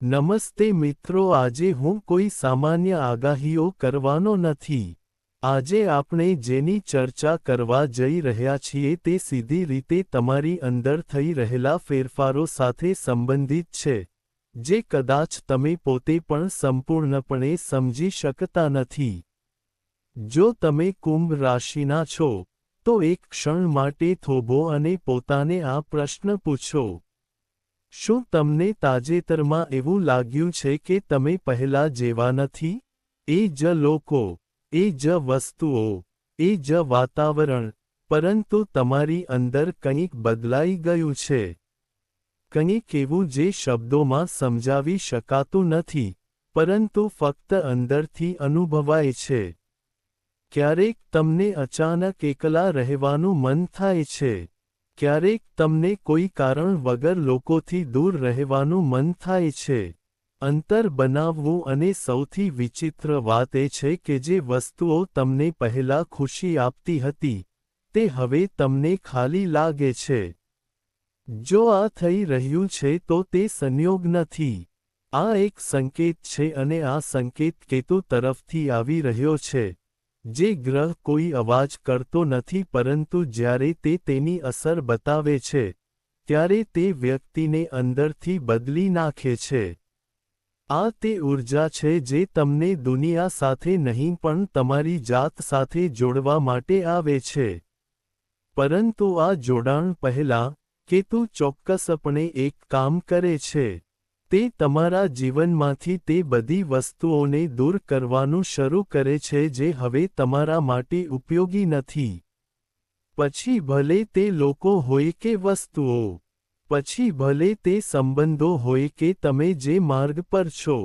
નમસ્તે મિત્રો, આજે હું કોઈ સામાન્ય આગાહીઓ કરવાનો નથી. આજે આપણે જેની ચર્ચા કરવા જઈ રહ્યા છીએ તે સીધી રીતે તમારી અંદર થઈ રહેલા ફેરફારો સાથે સંબંધિત છે, જે કદાચ તમે પોતે પણ સંપૂર્ણપણે સમજી શકતા નથી. જો તમે કુંભ રાશિના છો, તો એક ક્ષણ માટે થોભો અને પોતાને આ પ્રશ્ન પૂછો. શું તમને તાજેતરમાં એવું લાગ્યું છે કે તમે પહેલા જેવા નથી? એ જ લોકો, એ જ વસ્તુઓ, એ જ વાતાવરણ, પરંતુ તમારી અંદર કંઈક બદલાઈ ગયું છે. કંઈક એવું જે શબ્દોમાં સમજાવી શકાતું નથી, પરંતુ ફક્ત અંદરથી અનુભવાય છે. ક્યારેક તમને અચાનક એકલા રહેવાનું મન થાય છે. ક્યારેક તમને કોઈ કારણ વગર લોકોથી દૂર રહેવાનું મન થાય છે. અંતર બનાવવું, અને સૌથી વિચિત્ર વાત એ છે કે જે વસ્તુઓ તમને પહેલા ખુશી આપતી હતી, તે હવે તમને ખાલી લાગે છે. જો આ થઈ રહ્યું છે તો તે સંયોગ નથી. આ એક સંકેત છે, અને આ સંકેત કેતુ તરફથી આવી રહ્યો છે. જે ગ્રહ કોઈ અવાજ કરતો નથી, પરંતુ જ્યારે તે તેની અસર બતાવે છે, ત્યારે તે વ્યક્તિને અંદરથી બદલી નાખે છે. આ તે ઊર્જા છે જે તમને દુનિયા સાથે નહીં પણ તમારી જાત સાથે જોડવા માટે આવે છે. પરંતુ આ જોડાણ પહેલાં, કેતુ ચોક્કસપણે એક કામ કરે છે. તે તમારા જીવનમાંથી તે બધી વસ્તુઓને દૂર કરવાનું શરૂ કરે છે જે હવે તમારા માટે ઉપયોગી નથી. પછી ભલે તે લોકો હોય કે વસ્તુઓ, પછી ભલે તે સંબંધો હોય કે તમે જે માર્ગ પર છો.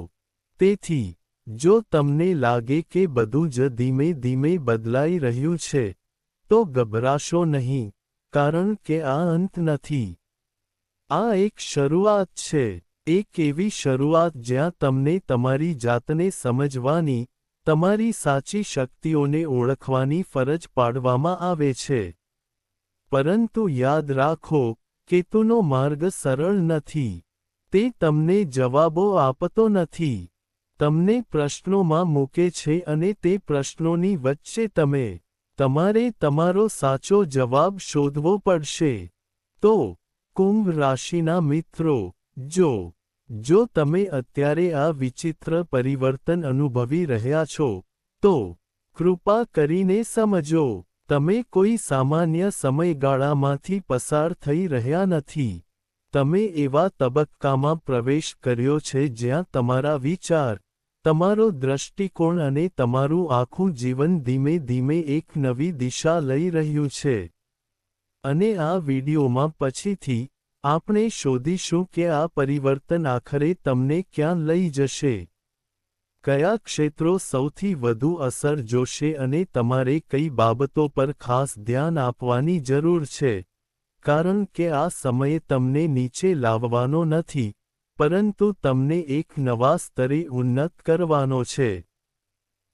તેથી, જો તમને લાગે કે બધું જ ધીમે ધીમે બદલાઈ રહ્યું છે, તો ગભરાશો નહીં, કારણ કે આ અંત નથી. આ એક શરૂઆત છે. એક એવી શરૂઆત જ્યાં તમને તમારી જાતને સમજવાની, તમારી સાચી શક્તિઓને ઓળખવાની ફરજ પાડવામાં આવે છે. પરંતુ યાદ રાખો, કેતુનો માર્ગ સરળ નથી. તે તમને જવાબો આપતો નથી. તમને પ્રશ્નોમાં મૂકે છે, અને તે પ્રશ્નોની વચ્ચે તમારે તમારો સાચો જવાબ શોધવો પડશે. તો, કુંભ રાશિના મિત્રો, જો તમે અત્યારે આ વિચિત્ર પરિવર્તન અનુભવી રહ્યા છો, તો કૃપા કરીને સમજો, તમે કોઈ સામાન્ય સમયગાળામાંથી પસાર થઈ રહ્યા નથી. તમે એવા તબક્કામાં પ્રવેશ કર્યો છે જ્યાં તમારા વિચાર, તમારો દૃષ્ટિકોણ અને તમારું આખું જીવન ધીમે ધીમે એક નવી દિશા લઈ રહ્યું છે. અને આ વિડિયોમાં પછીથી, આપણે શોધીશું કે આ પરિવર્તન આખરે તમને ક્યાં લઈ જશે. કયા ક્ષેત્રો સૌથી વધુ અસર જોશે અને તમારે કઈ બાબતો પર ખાસ ધ્યાન આપવાની જરૂર છે, કારણ કે આ સમયે તમને નીચે લાવવાનો નથી, પરંતુ તમને એક નવા સ્તરે ઉન્નત કરવાનો છે.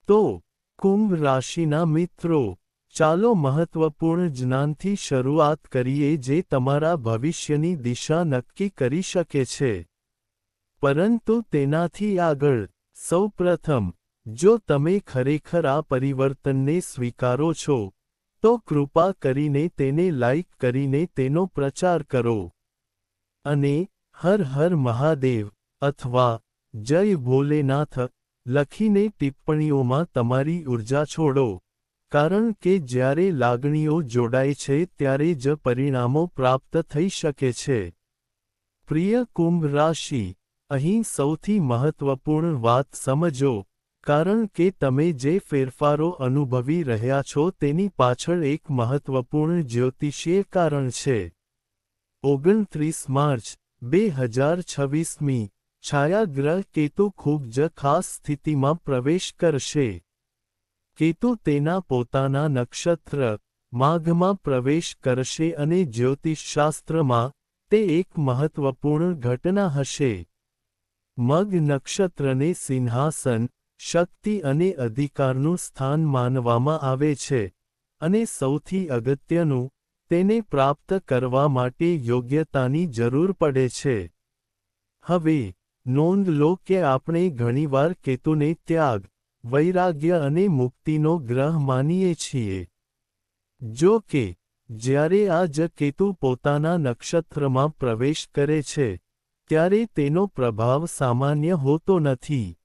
તો, કુંભ રાશિના મિત્રો, ચાલો મહત્વપૂર્ણ જ્ઞાનથી શરૂઆત કરીએ જે તમારા ભવિષ્યની દિશા નક્કી કરી શકે છે. પરંતુ તેનાથી આગળ, સૌપ્રથમ, જો તમે ખરેખર આ પરિવર્તનને સ્વીકારો છો, તો કૃપા કરીને તેને લાઇક કરીને તેનો પ્રચાર કરો. અને હર હર મહાદેવ અથવા જય ભોલેનાથ લખીને ટિપ્પણીઓમાં તમારી ઊર્જા છોડો. કારણ કે જ્યારે લાગણીઓ જોડાય છે ત્યારે જ પરિણામો પ્રાપ્ત થઈ શકે છે. પ્રિય કુંભ રાશિ, અહીં સૌથી મહત્વપૂર્ણ વાત સમજો, કારણ કે તમે જે ફેરફારો અનુભવી રહ્યા છો તેની પાછળ એક મહત્વપૂર્ણ જ્યોતિષીય કારણ છે. 29 માર્ચ 2026મી, છાયાગ્રહ કેતુ ખૂબ જ ખાસ સ્થિતિમાં પ્રવેશ કરશે. કેતુ તેના પોતાના નક્ષત્ર, માઘમાં પ્રવેશ કરશે અને જ્યોતિષશાસ્ત્રમાં, તે એક મહત્વપૂર્ણ ઘટના હશે. મગ નક્ષત્રને સિંહાસન, શક્તિ અને અધિકારનું સ્થાન માનવામાં આવે છે, અને સૌથી અગત્યનું, તેને પ્રાપ્ત કરવા માટે યોગ્યતાની જરૂર પડે છે. હવે, નોંધ લો કે આપણે ઘણીવાર કેતુને ત્યાગ, વૈરાગ્ય અને મુક્તિનો ગ્રહ માનીએ છીએ. જો કે, જ્યારે આ જ કેતુ પોતાના નક્ષત્રમાં પ્રવેશ કરે છે, ત્યારે તેનો પ્રભાવ સામાન્ય હોતો નથી.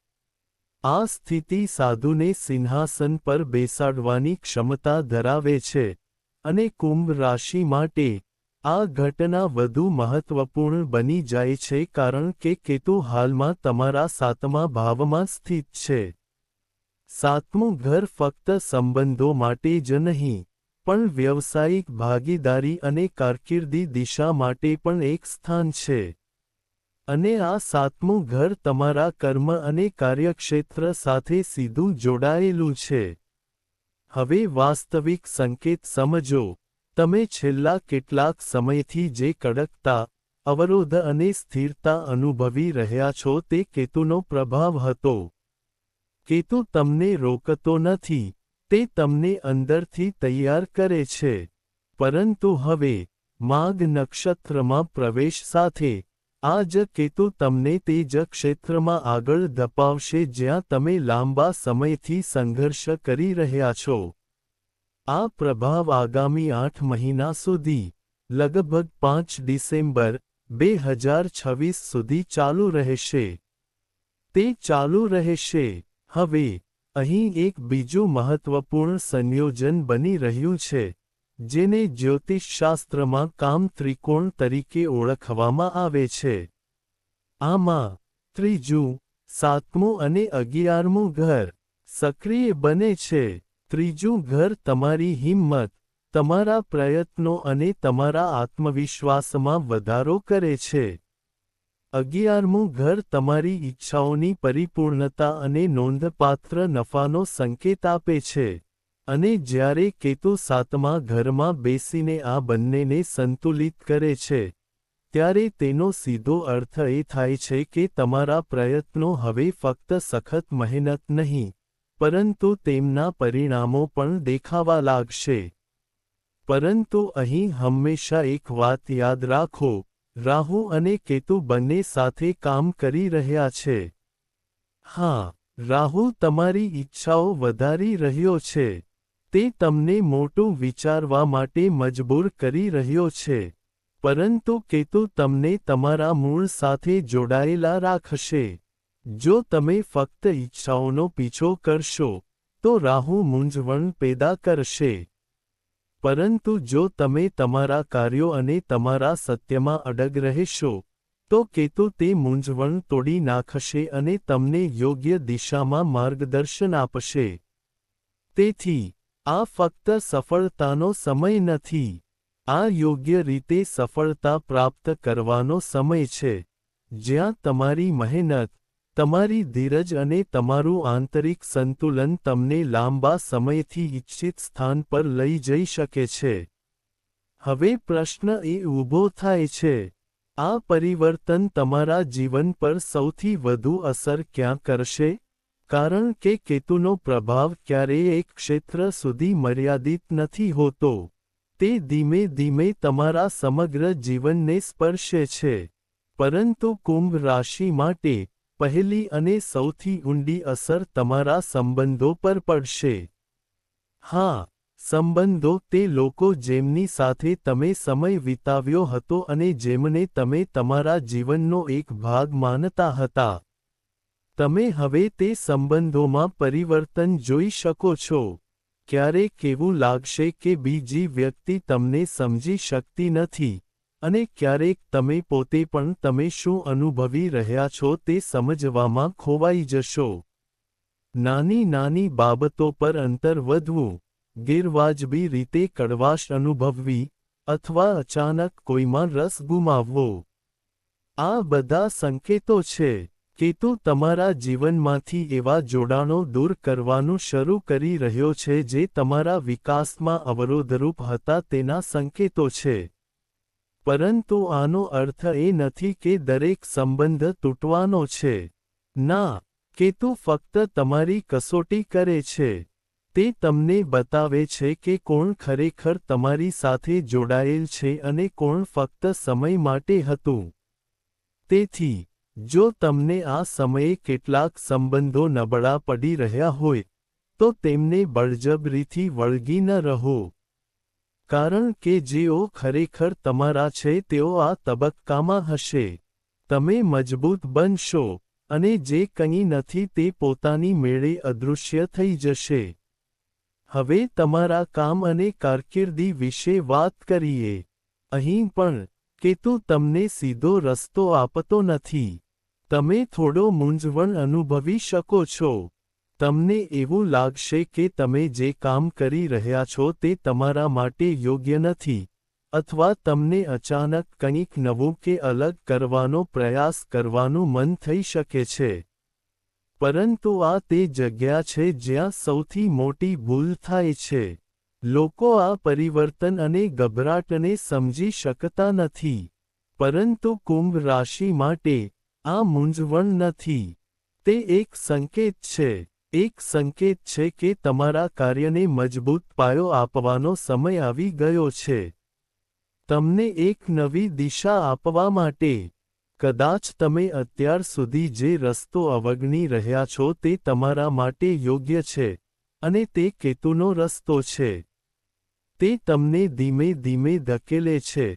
આ સ્થિતિ સાધુને સિંહાસન પર બેસાડવાની ક્ષમતા ધરાવે છે, અને કુંભ રાશિ માટે આ ઘટના વધુ મહત્વપૂર્ણ બની જાય છે કારણ કે કેતુ હાલમાં તમારા 7મા ભાવમાં સ્થિત છે. 7મું ઘર ફક્ત સંબંધો માટે જ નહીં, પણ વ્યવસાયિક ભાગીદારી અને કારકિર્દી દિશા માટે પણ એક સ્થાન છે. અને આ 7મું ઘર તમારા કર્મ અને કાર્યક્ષેત્ર સાથે સીધું જોડાયેલું છે. હવે વાસ્તવિક સંકેત સમજો. તમે છેલ્લા કેટલાક સમયથી જે કડકતા, અવરોધ અને સ્થિરતા અનુભવી રહ્યા છો તે કેતુનો પ્રભાવ હતો. કેતુ તમને રોકતો નથી, તે તમને અંદરથી તૈયાર કરે છે. પરંતુ હવે, માઘ નક્ષત્રમાં પ્રવેશ સાથે, આ જ કેતુ તમને તે જ ક્ષેત્રમાં આગળ ધપાવશે જ્યાં તમે લાંબા સમયથી સંઘર્ષ કરી રહ્યા છો. આ પ્રભાવ આગામી 8 મહિના સુધી, લગભગ 5 ડિસેમ્બર, 2026 સુધી ચાલુ રહેશે. તે ચાલુ રહેશે. હવે, અહીં એક બીજું મહત્વપૂર્ણ સંયોજન બની રહ્યું છે, જેને જ્યોતિષશાસ્ત્રમાં કામ ત્રિકોણ તરીકે ઓળખવામાં આવે છે. આમાં, 3જું, 7મું અને 11મું ઘર સક્રિય બને છે. 3જું ઘર તમારી હિંમત, તમારા પ્રયત્નો અને તમારા આત્મવિશ્વાસમાં વધારો કરે છે. 11મું ઘર તમારી ઈચ્છાઓની પરિપૂર્ણતા અને નોંધપાત્ર નફાનો સંકેત આપે છે. અને જ્યારે કેતુ 7મા ઘરમાં બેસીને આ બંનેને સંતુલિત કરે છે, ત્યારે તેનો સીધો અર્થ એ થાય છે કે તમારા પ્રયત્નો હવે ફક્ત સખત મહેનત નહીં, પરંતુ તેમના પરિણામો પણ દેખાવા લાગશે. પરંતુ અહીં હંમેશા એક વાત યાદ રાખો, રાહુ અને કેતુ બંને સાથે કામ કરી રહ્યા છે. હા, રાહુ તમારી ઈચ્છાઓ વધારી રહ્યો છે. તે તમને મોટું વિચારવા માટે મજબૂર કરી રહ્યો છે. પરંતુ કેતુ તમને તમારા મૂળ સાથે જોડાયેલા રાખશે. જો તમે ફક્ત ઈચ્છાઓનો પીછો કરશો, તો રાહુ મૂંઝવણ પેદા કરશે. પરંતુ જો તમે તમારા કાર્યો અને તમારા સત્યમાં અડગ રહેશો, તો કેતુ તે મૂંઝવણ તોડી નાખશે અને તમને યોગ્ય દિશામાં માર્ગદર્શન આપશે. તેથી, આ ફક્ત સફળતાનો સમય નથી. આ યોગ્ય રીતે સફળતા પ્રાપ્ત કરવાનો સમય છે, જ્યાં તમારી મહેનત, તમારી ધીરજ અને તમારું આંતરિક સંતુલન તમને લાંબા સમયથી ઇચ્છિત સ્થાન પર લઈ જઈ શકે છે. હવે પ્રશ્ન એ ઊભો થાય છે, આ પરિવર્તન તમારા જીવન પર સૌથી વધુ અસર ક્યાં કરશે? કારણ કે કેતુનો પ્રભાવ ક્યારેય એક ક્ષેત્ર સુધી મર્યાદિત નથી હોતો. તે ધીમે ધીમે તમારા સમગ્ર જીવનને સ્પર્શે છે. પરંતુ કુંભ રાશિ માટે, પહેલી અને સૌથી ઊંડી અસર તમારા સંબંધો પર પડશે. હા, સંબંધો તે લોકો જેમની સાથે તમે સમય વિતાવ્યો હતો અને જેમને તમે તમારા જીવનનો એક ભાગ માનતા હતા. તમે હવે તે સંબંધોમાં પરિવર્તન જોઈ શકો છો. ક્યારેક એવું લાગશે કે બીજી વ્યક્તિ તમને સમજી શકતી નથી, અને ક્યારેક તમે પોતે પણ તમે શું અનુભવી રહ્યા છો તે સમજવામાં ખોવાઈ જશો. નાની નાની બાબતો પર અંતર વધવું, ગેરવાજબી રીતે કડવાશ અનુભવવી, અથવા અચાનક કોઈમાં રસ ગુમાવવો. આ બધા સંકેતો છે. કેતુ તમારા જીવનમાંથી એવા જોડાણો દૂર કરવાનું શરૂ કરી રહ્યો છે જે તમારા વિકાસમાં અવરોધરૂપ હતા તેના સંકેતો છે. પરંતુ આનો અર્થ એ નથી કે દરેક સંબંધ તૂટવાનો છે. ના, કેતુ ફક્ત તમારી કસોટી કરે છે. તે તમને બતાવે છે કે કોણ ખરેખર તમારી સાથે જોડાયેલ છે અને કોણ ફક્ત સમય માટે હતું. તેથી, જો તમને આ સમયે કેટલાક સંબંધો નબળા પડી રહ્યા હોય, તો તેમને બળજબરીથી વળગી ન રહો. કારણ કે જેઓ ખરેખર તમારા છે તેઓ આ તબક્કામાં હશે. તમે મજબૂત બનશો, અને જે કંઈ નથી તે પોતાની મેળે અદૃશ્ય થઈ જશે. હવે તમારા કામ અને કારકિર્દી વિશે વાત કરીએ. અહીં પણ, કેતુ તમને સીધો રસ્તો આપતો નથી. તમે થોડો મૂંઝવણ અનુભવી શકો છો. તમને એવું લાગશે કે તમે જે કામ કરી રહ્યા છો તે તમારા માટે યોગ્ય નથી, અથવા તમને અચાનક કંઈક નવું કે અલગ કરવાનો પ્રયાસ કરવાનું મન થઈ શકે છે. પરંતુ આ તે જગ્યા છે જ્યાં સૌથી મોટી ભૂલ થાય છે. લોકો આ પરિવર્તન અને ગભરાટને સમજી શકતા નથી. પરંતુ કુંભ રાશિ માટે, આ મૂંઝવણ નથી. તે એક સંકેત છે. એક સંકેત છે કે તમારા કાર્યને મજબૂત પાયો આપવાનો સમય આવી ગયો છે. તમને એક નવી દિશા આપવા માટે. કદાચ તમે અત્યાર સુધી જે રસ્તો અવગણી રહ્યા છો તે તમારા માટે યોગ્ય છે, અને તે કેતુનો રસ્તો છે. તે તમને ધીમે ધીમે ધકેલે છે,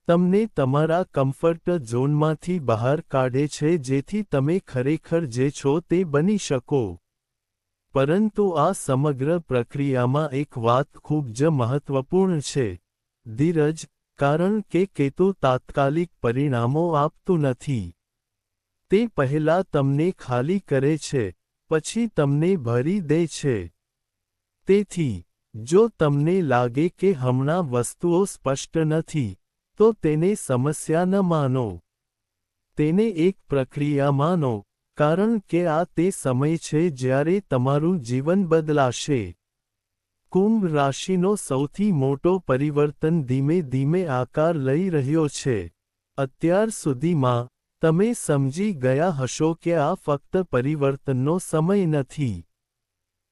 તમને તમારા કમ્ફર્ટ ઝોનમાંથી બહાર કાઢે છે જેથી તમે ખરેખર જે છો તે બની શકો. પરંતુ આ સમગ્ર પ્રક્રિયામાં એક વાત ખૂબ જ મહત્વપૂર્ણ છે: ધીરજ. કારણ કે કેતુ તાત્કાલિક પરિણામો આપતું નથી. તે પહેલા તમને ખાલી કરે છે, પછી તમને ભરી દે છે. તેથી, જો તમને લાગે કે હમણાં વસ્તુઓ સ્પષ્ટ નથી, તો તેને સમસ્યા ન માનો. તેને એક પ્રક્રિયા માનો, કારણ કે આ તે સમય છે જ્યારે તમારું જીવન બદલાશે. કુંભ રાશિનો સૌથી મોટો પરિવર્તન ધીમે ધીમે આકાર લઈ રહ્યો છે. અત્યાર સુધીમાં, તમે સમજી ગયા હશો કે આ ફક્ત પરિવર્તનનો સમય નથી.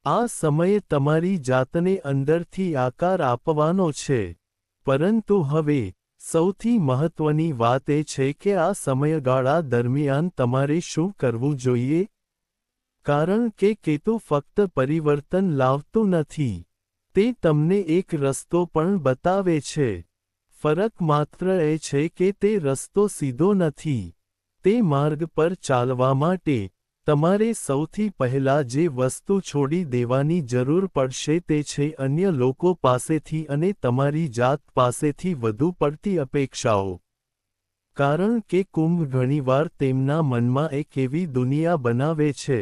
આ સમય તમારી જાતને અંદરથી આકાર આપવાનો છે. પરંતુ હવે, સૌથી મહત્વની વાત એ છે કે આ સમયગાળા દરમિયાન તમારે શું કરવું જોઈએ? કારણ કે કેતુ ફક્ત પરિવર્તન લાવતું નથી. તે તમને એક રસ્તો પણ બતાવે છે. ફરક માત્ર એ છે કે તે રસ્તો સીધો નથી. તે માર્ગ પર ચાલવા માટે, તમારે સૌથી પહેલા જે વસ્તુ છોડી દેવાની જરૂર પડશે તે છે અન્ય લોકો પાસેથી અને તમારી જાત પાસેથી વધુ પડતી અપેક્ષાઓ. કારણ કે કુંભ ઘણીવાર તેમના મનમાં એક એવી દુનિયા બનાવે છે,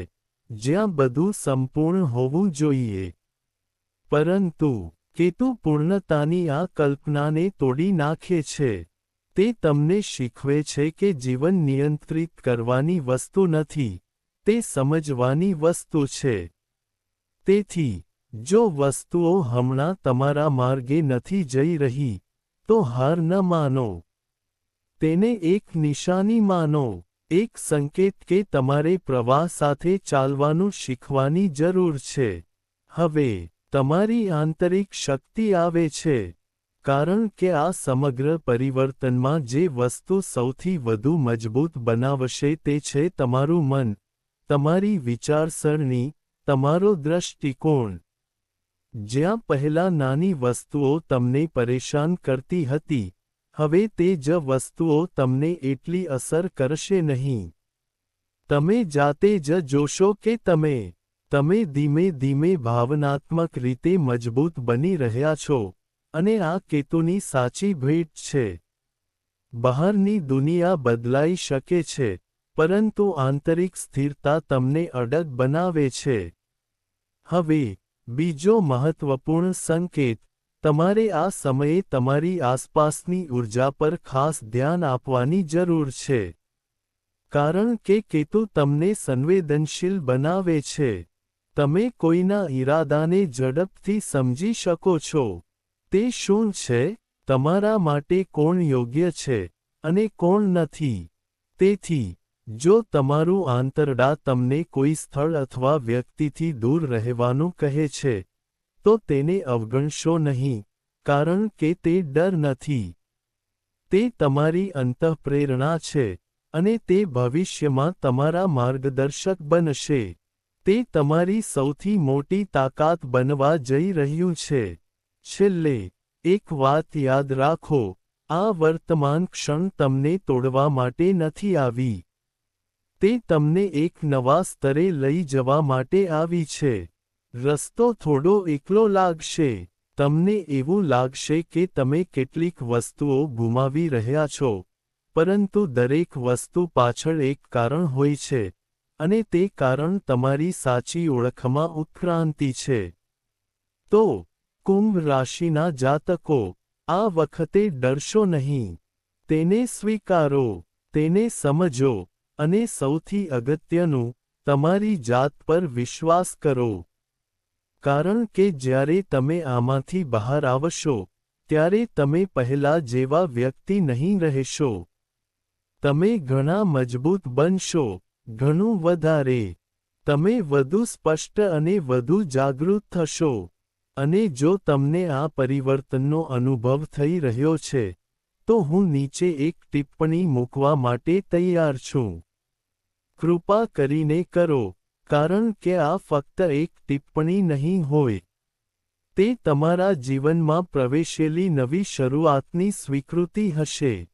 જ્યાં બધું સંપૂર્ણ હોવું જોઈએ. પરંતુ, કેતુ પૂર્ણતાની આ કલ્પનાને તોડી નાખે છે. તે તમને શીખવે છે કે જીવન નિયંત્રિત કરવાની વસ્તુ નથી, તે સમજવાની વસ્તુ છે. તેથી, જો વસ્તુઓ હમણાં તમારા માર્ગે નથી જઈ રહી, તો હાર ન માનો. તેને એક નિશાની માનો, એક સંકેત કે તમારે પ્રવાહ સાથે ચાલવાનું શીખવાની જરૂર છે. હવે, તમારી આંતરિક શક્તિ આવે છે. કારણ કે આ સમગ્ર પરિવર્તનમાં જે વસ્તુ સૌથી વધુ મજબૂત બનાવશે તે છે તમારું મન, તમારી વિચારસરણી, તમારો દૃષ્ટિકોણ. જ્યાં પહેલા નાની વસ્તુઓ તમને પરેશાન કરતી હતી, હવે તે જ વસ્તુઓ તમને એટલી અસર કરશે નહીં. તમે જાતે જ જોશો કે તમે ધીમે ધીમે ભાવનાત્મક રીતે મજબૂત બની રહ્યા છો, અને આ કેતુની સાચી ભેટ છે. બહારની દુનિયા બદલાઈ શકે છે, પરંતુ આંતરિક સ્થિરતા તમને અડગ બનાવે છે. હવે, બીજો મહત્વપૂર્ણ સંકેત: તમારે આ સમયે તમારી આસપાસની ઊર્જા પર ખાસ ધ્યાન આપવાની જરૂર છે. કારણ કે કેતુ તમને સંવેદનશીલ બનાવે છે. તમે કોઈના ઈરાદાને ઝડપથી સમજી શકો છો. તે શું છે, તમારા માટે કોણ યોગ્ય છે, અને કોણ નથી. તેથી, જો તમારું આંતરડા તમને કોઈ સ્થળ અથવા વ્યક્તિથી દૂર રહેવાનું કહે છે, તો તેને અવગણશો નહીં, કારણ કે તે ડર નથી. તે તમારી અંતઃપ્રેરણા છે, અને તે ભવિષ્યમાં તમારા માર્ગદર્શક બનશે. તે તમારી સૌથી મોટી તાકાત બનવા જઈ રહ્યું છે. છેલ્લે, એક વાત યાદ રાખો, આ વર્તમાન ક્ષણ તમને તોડવા માટે નથી આવી. તે તમને એક નવા સ્તરે લઈ જવા માટે આવી છે. રસ્તો થોડો એકલો લાગશે. તમને એવું લાગશે કે તમે કેટલીક વસ્તુઓ ગુમાવી રહ્યા છો, પરંતુ દરેક વસ્તુ પાછળ એક કારણ હોય છે, અને તે કારણ તમારી સાચી ઓળખમાં ઉત્ક્રાંતિ છે. તો, કુંભ રાશિના જાતકો, આ વખતે ડરશો નહીં. તેને સ્વીકારો, તેને સમજો, અને સૌથી અગત્યનું, તમારી જાત પર વિશ્વાસ કરો. કારણ કે જ્યારે તમે આમાંથી બહાર આવશો, ત્યારે તમે પહેલા જેવા વ્યક્તિ નહીં રહેશો. તમે ઘણા મજબૂત બનશો, ઘણું વધારે. તમે વધુ સ્પષ્ટ અને વધુ જાગૃત થશો. અને જો તમને આ પરિવર્તનનો અનુભવ થઈ રહ્યો છે, તો હું નીચે એક ટિપ્પણી મૂકવા માટે તૈયાર છું. કૃપા કરીને કરો, કારણ કે આ ફક્ત એક ટિપ્પણી નહીં હોય. તે તમારા જીવનમાં પ્રવેશેલી નવી શરૂઆતની સ્વીકૃતિ હશે.